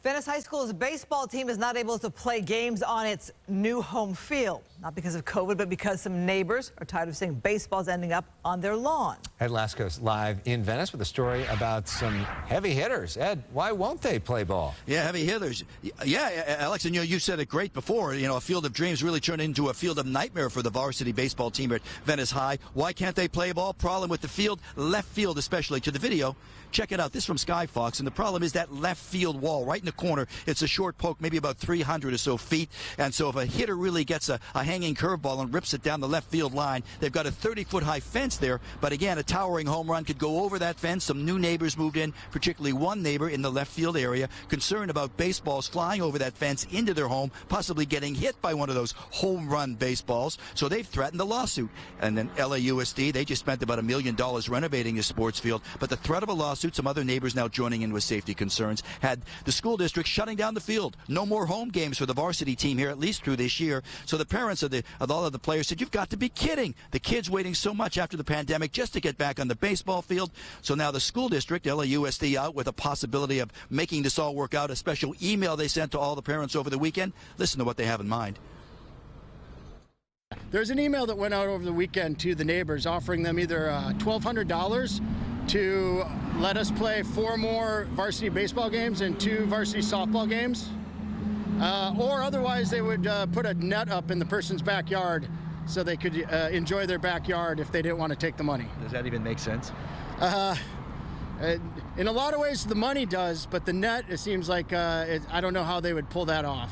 Venice High School's baseball team is not able to play games on its new home field. Not because of COVID, but because some neighbors are tired of seeing baseballs ending up on their lawn. Ed Lasco's live in Venice with a story about some heavy hitters. Ed, why won't they play ball? Yeah, heavy hitters. Yeah, Alex, and you said it great before. A field of dreams really turned into a field of nightmare for the varsity baseball team at Venice High. Why can't they play ball? Problem with the field, left field especially. To the video, check it out. This from Sky Fox, and the problem is that left field wall right in the corner. It's a short poke, maybe about 300 or so feet, and so if a hitter really gets a hanging curveball and rips it down the left field line, they've got a 30-foot high fence there, but again, a towering home run could go over that fence. Some new neighbors moved in, particularly one neighbor in the left field area, concerned about baseballs flying over that fence into their home, possibly getting hit by one of those home run baseballs, so they've threatened a lawsuit. And then LAUSD, they just spent about $1 million renovating the sports field, but the threat of a lawsuit, some other neighbors now joining in with safety concerns, had the school district shutting down the field. No more home games for the varsity team here, at least through this year. So the parents of all of the players said, "You've got to be kidding. The kids waiting so much after the pandemic just to get back on the baseball field." So now the school district, LAUSD, out with a possibility of making this all work out. A special email they sent to all the parents over the weekend. Listen to what they have in mind. There's an email that went out over the weekend to the neighbors offering them either $1,200 to let us play 4 more varsity baseball games and 2 varsity softball games, or otherwise they would put a net up in the person's backyard so they could enjoy their backyard if they didn't want to take the money. Does that even make sense? In a lot of ways the money does, but the net, it seems like, I don't know how they would pull that off.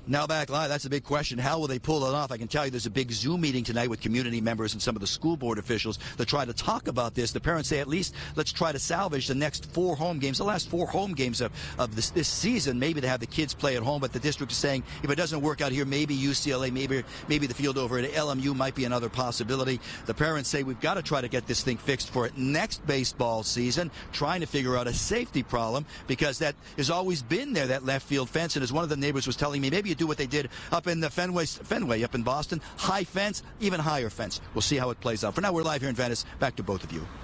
Now back live, that's a big question. How will they pull it off? I can tell you there's a big Zoom meeting tonight with community members and some of the school board officials to try to talk about this. The parents say, at least let's try to salvage the next 4 home games, the last 4 home games of this season, maybe to have the kids play at home. But the district is saying, if it doesn't work out here, maybe UCLA, maybe the field over at LMU might be another possibility. The parents say we've got to try to get this thing fixed for next baseball season, trying to figure out a safety problem, because that has always been there, that left field fence. And as one of the neighbors was telling me, maybe do what they did up in the Fenway up in Boston. High fence, even higher fence. We'll see how it plays out. For now, we're live here in Venice. Back to both of you.